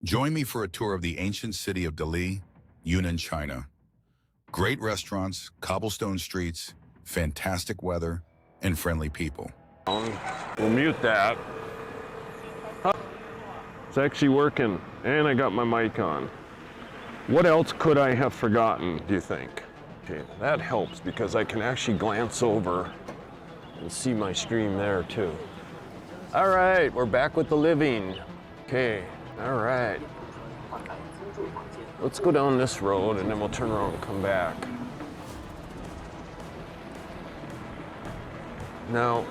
Join me for a tour of the ancient city of Dali, Yunnan, China. Great restaurants, cobblestone streets, fantastic weather, and friendly people. We'll mute that. It's actually working, and I got my mic on. What else could I have forgotten, do you think? Okay, that helps because I can actually glance over and see my stream there too. All right, we're back with the living. Okay, all right. Let's go down this road and then we'll turn around and come back. Now,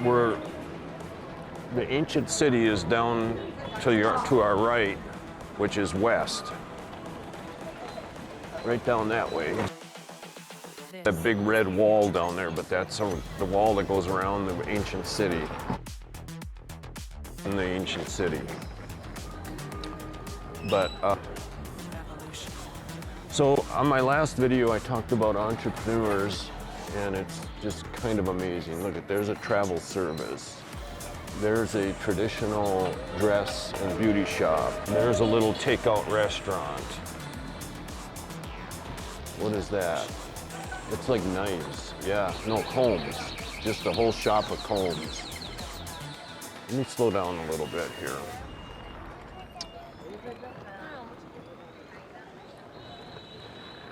the ancient city is down to our right, which is west. Right down that way. That big red wall down there, but that's the wall that goes around the ancient city. In the ancient city. But, so on my last video, I talked about entrepreneurs, and it's just kind of amazing. Look, there's a travel service. There's a traditional dress and beauty shop. There's a little takeout restaurant. What is that? It's like knives. Yeah, no, combs. Just a whole shop of combs. Let me slow down a little bit here.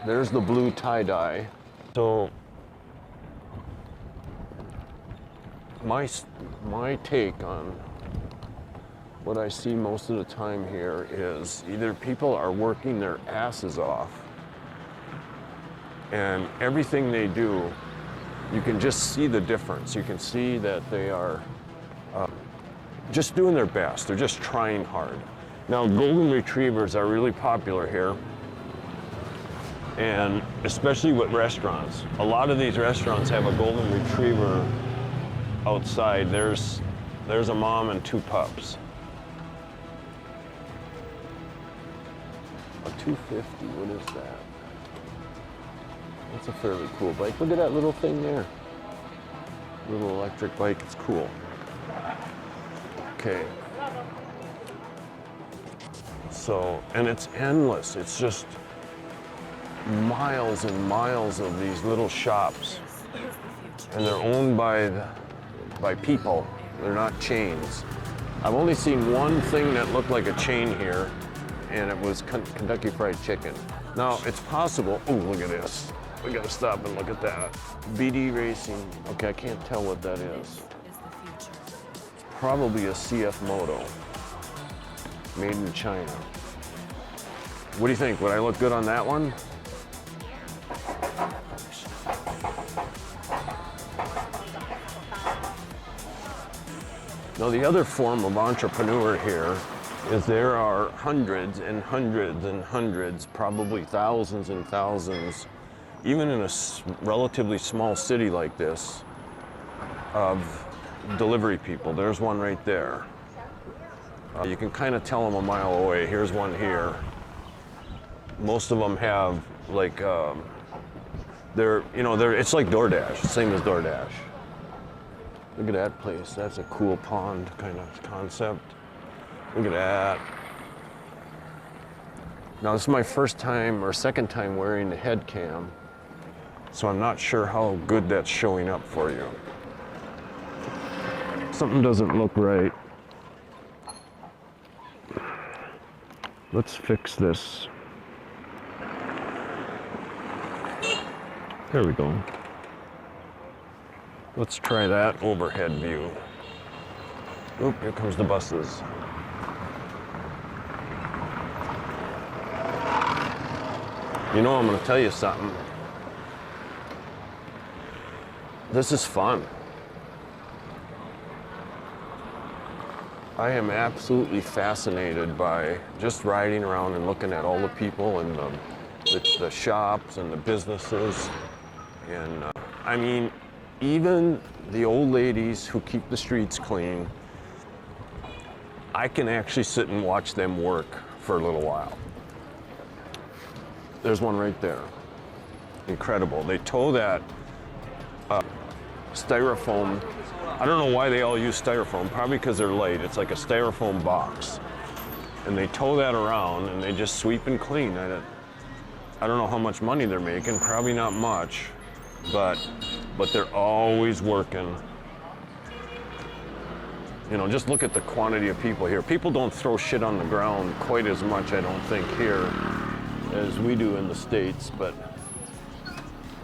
There's the blue tie-dye. So my take on what I see most of the time here is either people are working their asses off and everything they do, you can just see the difference. You can see that they are just doing their best. They're just trying hard. Now, golden retrievers are really popular here, and especially with restaurants. A lot of these restaurants have a golden retriever outside. There's a mom and two pups. A 250, what is that? That's a fairly cool bike. Look at that little thing there. Little electric bike, it's cool. Okay. So, and it's endless. It's just miles and miles of these little shops. And they're owned by people. They're not chains. I've only seen one thing that looked like a chain here, and it was Kentucky Fried Chicken. Now, it's possible, oh, look at this. We gotta stop and look at that. BD Racing, okay, I can't tell what that is. It's probably a CF Moto, made in China. What do you think? Would I look good on that one? Now, the other form of entrepreneur here is there are hundreds and hundreds and hundreds, probably thousands and thousands, even in a relatively small city like this, of delivery people. There's one right there. You can kind of tell them a mile away. Here's one here. Most of them have like, it's like DoorDash, same as DoorDash. Look at that place. That's a cool pond kind of concept. Look at that. Now, this is my first time or second time wearing the head cam, so I'm not sure how good that's showing up for you. Something doesn't look right. Let's fix this. There we go. Let's try that overhead view. Oop, here comes the buses. You know, I'm gonna tell you something. This is fun. I am absolutely fascinated by just riding around and looking at all the people and the shops and the businesses. And I mean, even the old ladies who keep the streets clean, I can actually sit and watch them work for a little while. There's one right there. Incredible. They tow that styrofoam. I don't know why they all use styrofoam, probably because they're light. It's like a styrofoam box. and they tow that around and they just sweep and clean. I don't know how much money they're making, probably not much, but they're always working. You know, just look at the quantity of people here. People don't throw shit on the ground quite as much, I don't think, here as we do in the States, but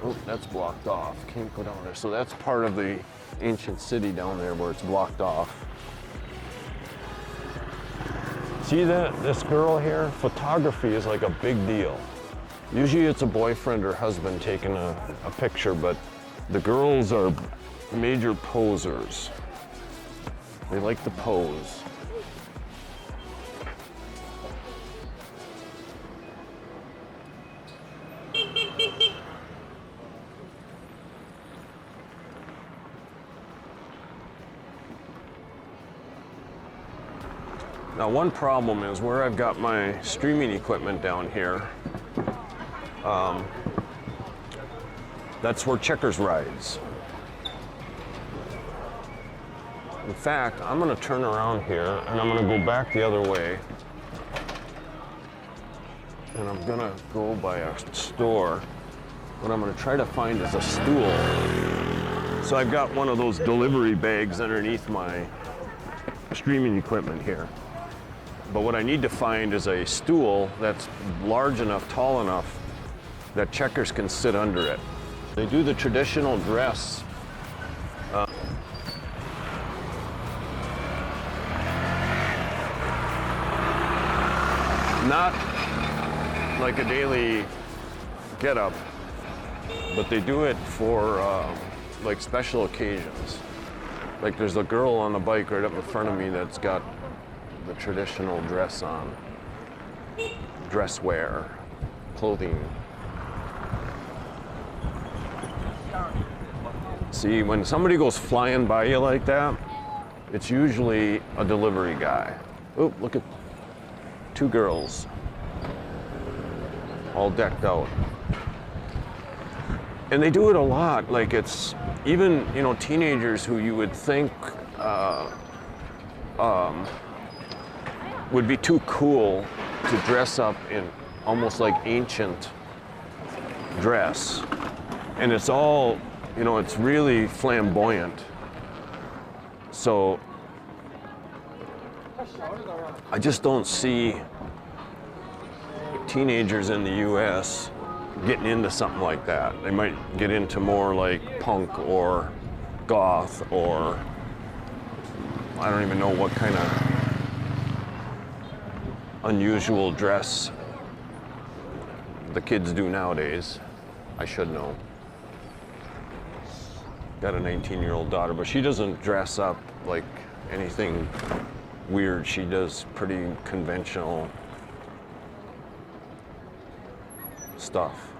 oh, that's blocked off. Can't go down there. So that's part of the ancient city down there where it's blocked off. See this girl here? Photography is like a big deal. Usually it's a boyfriend or husband taking a picture, but the girls are major posers. They like to pose. Now, one problem is where I've got my streaming equipment down here, that's where Checkers rides. In fact, I'm gonna turn around here and I'm gonna go back the other way. And I'm gonna go by a store. What I'm gonna try to find is a stool. So I've got one of those delivery bags underneath my streaming equipment here. But what I need to find is a stool that's large enough, tall enough, that Checkers can sit under it. They do the traditional dress. Not like a daily get-up, but they do it for like special occasions. Like there's a girl on a bike right up in front of me that's got the traditional dress on, dress wear, clothing. See, when somebody goes flying by you like that, it's usually a delivery guy. Oh, look at two girls, all decked out. And they do it a lot. Like it's even, you know, teenagers who you would think would be too cool to dress up in almost like ancient dress. And it's all, you know, it's really flamboyant. So I just don't see teenagers in the US getting into something like that. They might get into more like punk or goth or I don't even know what kind of unusual dress the kids do nowadays. I should know. Got a 19-year-old daughter, but she doesn't dress up like anything weird. She does pretty conventional stuff.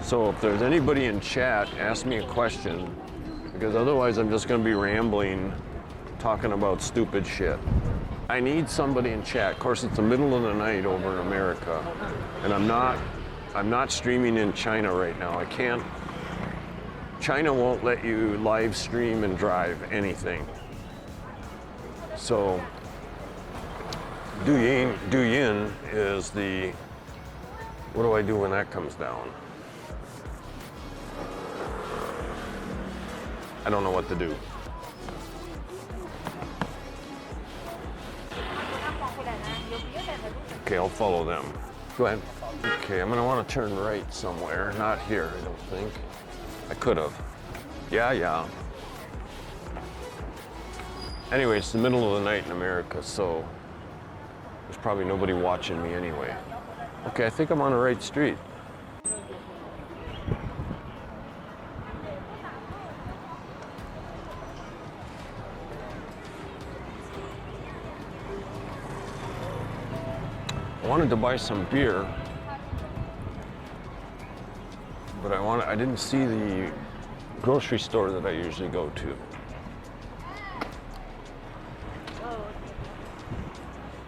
So if there's anybody in chat, ask me a question, because otherwise I'm just going to be rambling, talking about stupid shit. I need somebody in chat. Of course, it's the middle of the night over in America, and I'm not streaming in China right now. I can't. China won't let you live stream and drive anything. So Douyin is the, what do I do when that comes down? I don't know what to do. Okay, I'll follow them. Go ahead. Okay, I'm gonna want to turn right somewhere. Not here, I don't think. I could have. Yeah. Anyway, it's the middle of the night in America, so there's probably nobody watching me anyway. Okay, I think I'm on the right street. I wanted to buy some beer, but I didn't see the grocery store that I usually go to.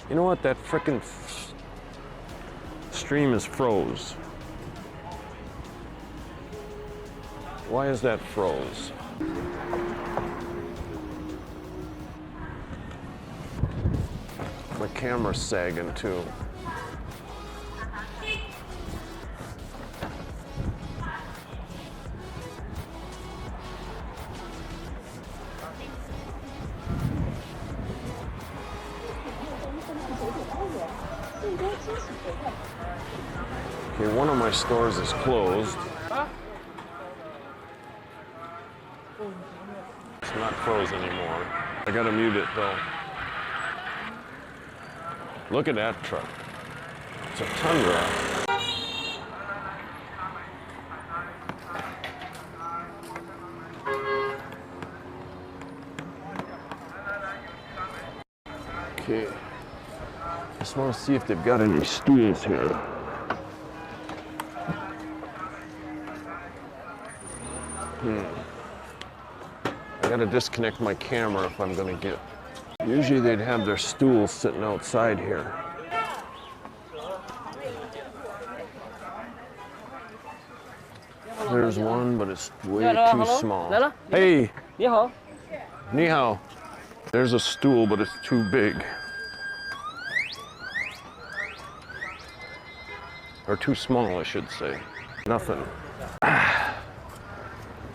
You know what? That frickin' stream is froze. Why is that froze? My camera's sagging too. Okay, one of my stores is closed. It's not froze anymore. I gotta mute it though. Look at that truck. It's a Tundra. Okay. Just want to see if they've got any stools here. I gotta disconnect my camera if I'm gonna get. Usually they'd have their stools sitting outside here. There's one, but it's way too small. Hey! 你好， Ni hao. There's a stool, but it's too big. Or too small, I should say. Nothing.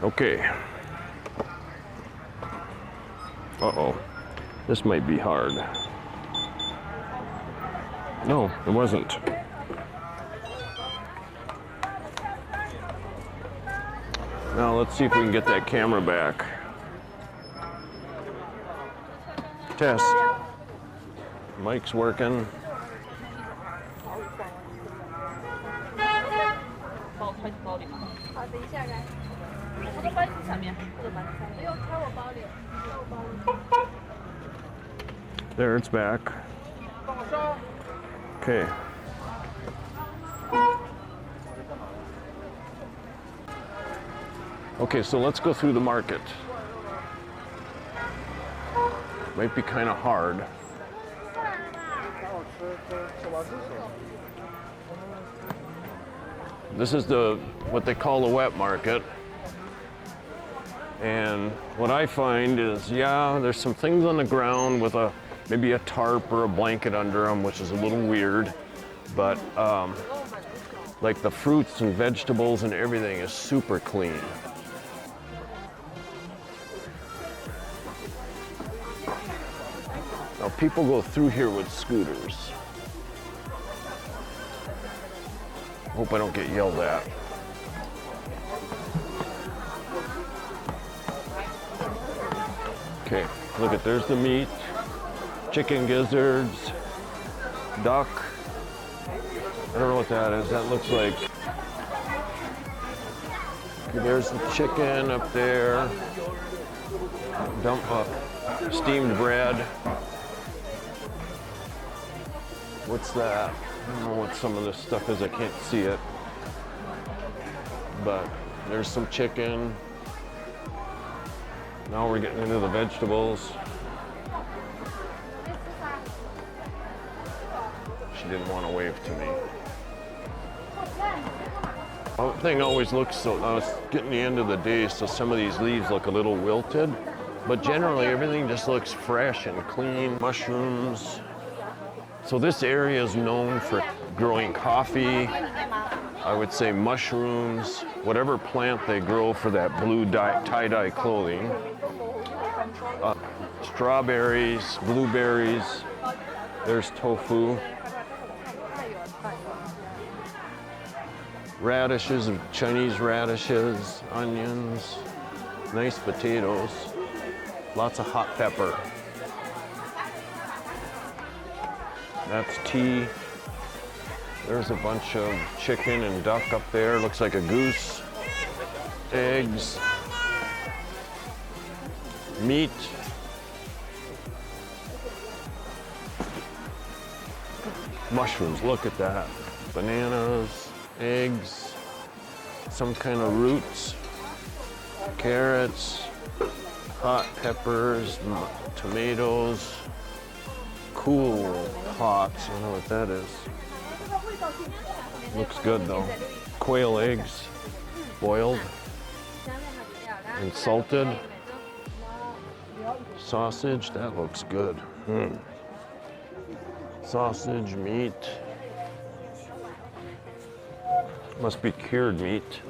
Okay. Uh-oh. This might be hard. No, it wasn't. Now let's see if we can get that camera back. Test. Mic's working. 帮我揣进包里吗？好，等一下来。我的包在上面，这个包在上面。没有揣我包里，在我包里。 There, it's back. Okay. Okay, so let's go through the market. Might be kind of hard. This is what they call the wet market. And what I find is, yeah, there's some things on the ground with maybe a tarp or a blanket under them, which is a little weird. But like the fruits and vegetables and everything is super clean. Now people go through here with scooters. Hope I don't get yelled at. Okay, look at, there's the meat, chicken gizzards, duck. I don't know what that is. That looks like, okay, there's the chicken up there. Dump up steamed bread. What's that? I don't know what some of this stuff is. I can't see it. But there's some chicken. Now we're getting into the vegetables. She didn't want to wave to me. The thing always looks so, now it's getting the end of the day, so some of these leaves look a little wilted, but generally everything just looks fresh and clean. Mushrooms. So this area is known for growing coffee, I would say mushrooms, whatever plant they grow for that blue tie-dye clothing. Strawberries, blueberries, there's tofu. Radishes, Chinese radishes, onions, nice potatoes, lots of hot pepper. That's tea. There's a bunch of chicken and duck up there. Looks like a goose. Eggs. Meat. Mushrooms, look at that. Bananas, eggs, some kind of roots, carrots, hot peppers, tomatoes, cool pots. I don't know what that is. Looks good though. Quail eggs, boiled. and salted. Sausage, that looks good. Sausage, meat. Must be cured meat.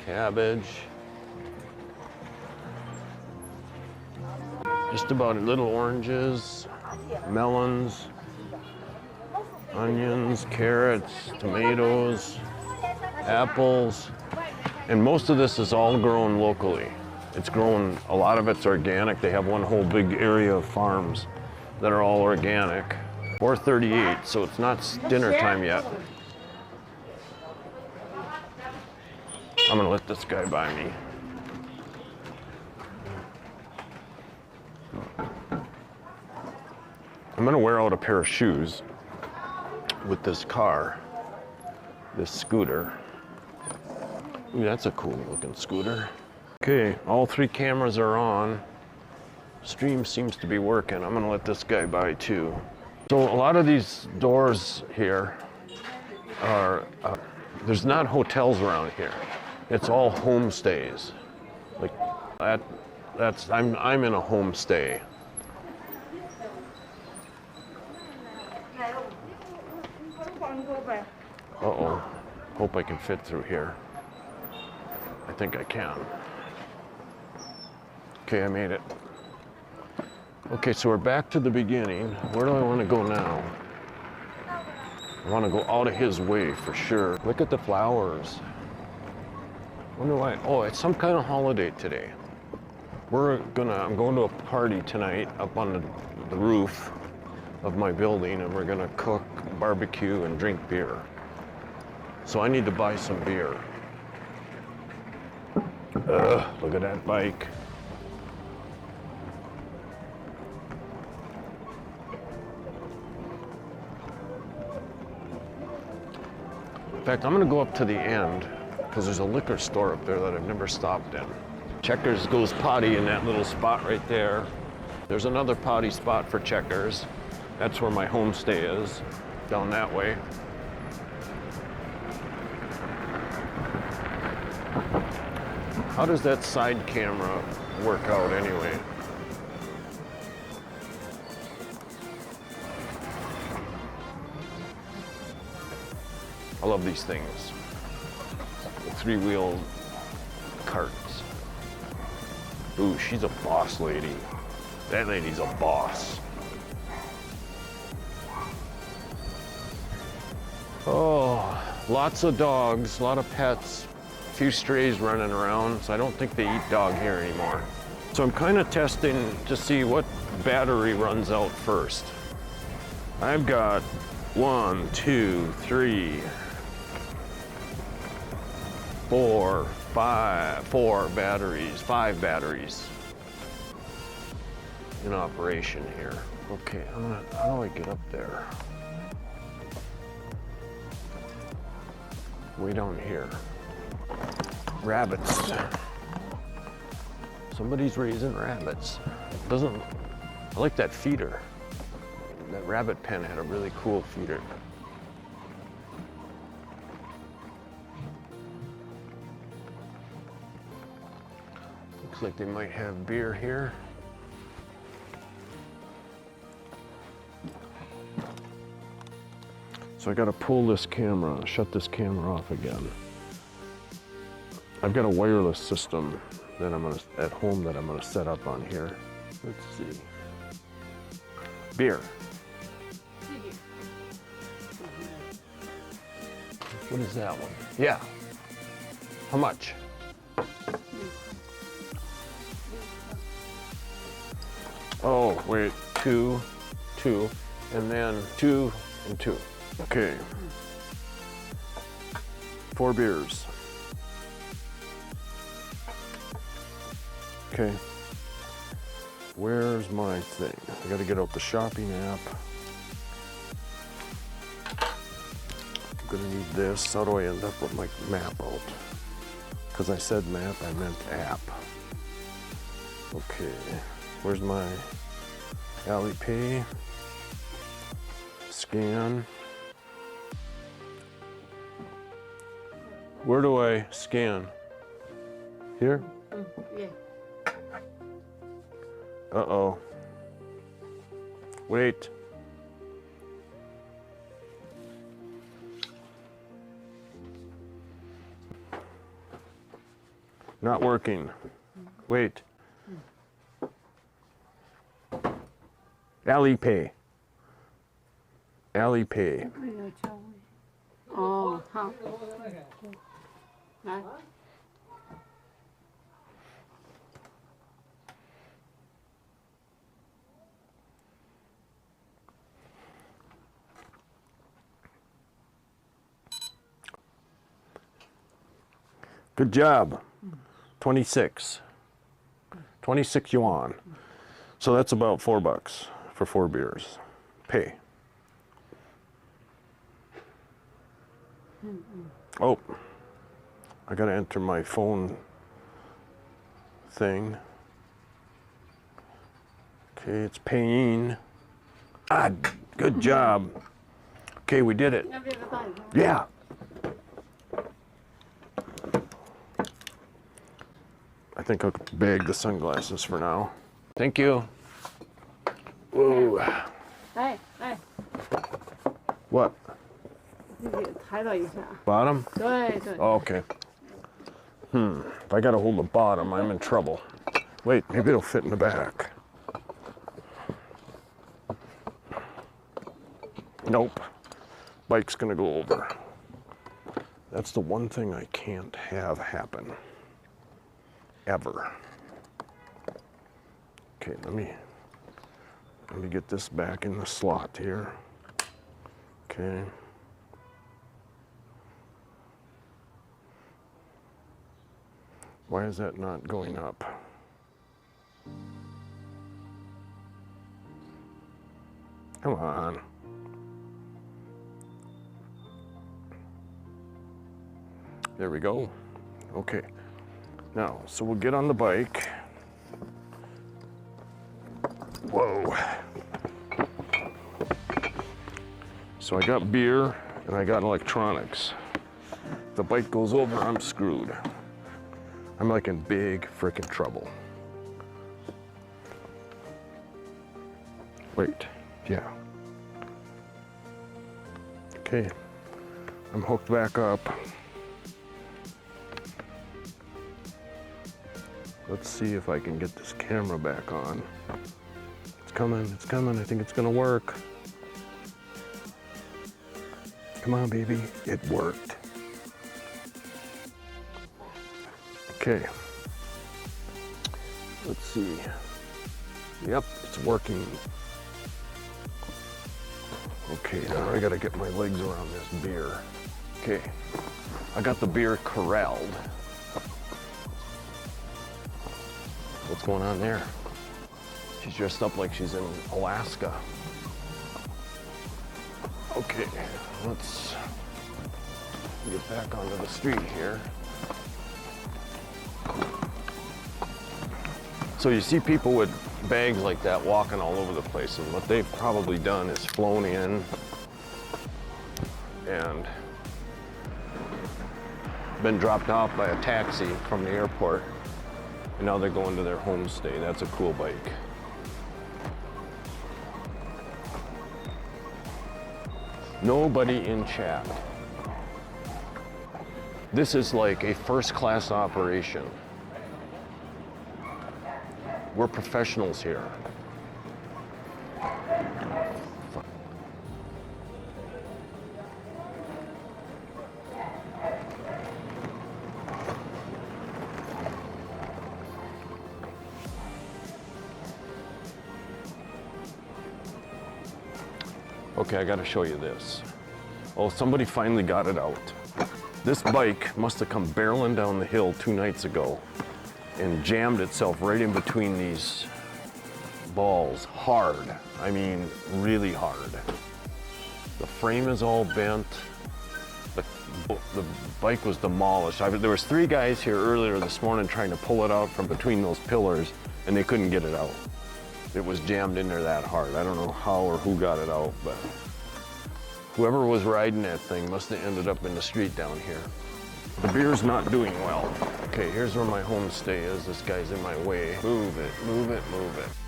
Cabbage. Just about little oranges, melons, onions, carrots, tomatoes, apples. And most of this is all grown locally. It's grown, a lot of it's organic. They have one whole big area of farms that are all organic. 4:38, so it's not dinner time yet. I'm gonna let this guy buy me. I'm gonna wear out a pair of shoes with this car, this scooter. Ooh, that's a cool looking scooter. Okay, all 3 cameras are on. Stream seems to be working. I'm gonna let this guy buy too. So a lot of these doors here are, there's not hotels around here. It's all homestays. Like I'm in a homestay. Uh-oh, hope I can fit through here. I think I can. Okay, I made it. Okay, so we're back to the beginning. Where do I want to go now? I want to go out of his way for sure. Look at the flowers. Wonder why, oh, it's some kind of holiday today. I'm going to a party tonight up on the roof of my building, and we're gonna cook, barbecue, and drink beer. So I need to buy some beer. Look at that bike. In fact, I'm gonna go up to the end because there's a liquor store up there that I've never stopped in. Checkers goes potty in that little spot right there. There's another potty spot for Checkers. That's where my homestay is, down that way. How does that side camera work out anyway? I love these things. The 3-wheel carts. Ooh, she's a boss lady. That lady's a boss. Oh, lots of dogs, a lot of pets, a few strays running around, so I don't think they eat dog here anymore. So I'm kind of testing to see what battery runs out first. I've got 1, 2, 3, 4, 5 batteries, 5 batteries in operation here. Okay, how do I get up there? Way down here. Rabbits. Somebody's raising rabbits. I like that feeder. That rabbit pen had a really cool feeder. Looks like they might have beer here. So I gotta pull this camera, shut this camera off again. I've got a wireless system that at home that I'm gonna set up on here. Let's see. Beer. What is that one? Yeah. How much? Oh, wait, 2, and then 2 and 2. Okay. 4 beers. Okay. Where's my thing? I gotta get out the shopping app. I'm gonna need this. How do I end up with my map out? Because I said map, I meant app. Okay. Where's my Alipay? Scan. Where do I scan? Here? Yeah. Uh-oh. Wait. Not working. Wait. Alipay. Alipay. 没有教会。哦，好。来。 Good job. 26. 26 yuan. So that's about $4 for 4 beers. Pay. Oh, I gotta enter my phone thing. Okay, it's paying. Ah, good job. Okay, we did it. 要不要个大一点？ Yeah. I think I'll bag the sunglasses for now. Thank you. Whoa. 哎哎， What? 自己抬到一下。 Bottom? 对对。 Oh, okay. If I gotta hold the bottom, I'm in trouble. Wait, maybe it'll fit in the back. Nope. Bike's gonna go over. That's the one thing I can't have happen. Ever. Okay, let me get this back in the slot here. Okay. Why is that not going up? Come on. There we go. Okay. Now, so we'll get on the bike. Whoa. So I got beer and I got electronics. If the bike goes over, I'm screwed. I'm like in big frickin' trouble. Wait, yeah. Okay, I'm hooked back up. Let's see if I can get this camera back on. It's coming, I think it's gonna work. Come on, baby, it worked. Okay, let's see. Yep, it's working. Okay, now I gotta get my legs around this beer. Okay, I got the beer corralled. What's going on there? She's dressed up like she's in Alaska. Okay, let's get back onto the street here. So you see people with bags like that walking all over the place, and what they've probably done is flown in and been dropped off by a taxi from the airport, and now they're going to their homestay. That's a cool bike. Nobody in chat. This is like a first-class operation. We're professionals here. Okay, I gotta show you this. Oh, somebody finally got it out. This bike must have come barreling down the hill 2 nights ago and jammed itself right in between these balls, hard. I mean, really hard. The frame is all bent. The bike was demolished. There was 3 guys here earlier this morning trying to pull it out from between those pillars, and they couldn't get it out. It was jammed in there that hard. I don't know how or who got it out, but whoever was riding that thing must have ended up in the street down here. The beer's not doing well. Okay, here's where my homestay is. This guy's in my way. Move it, move it, move it.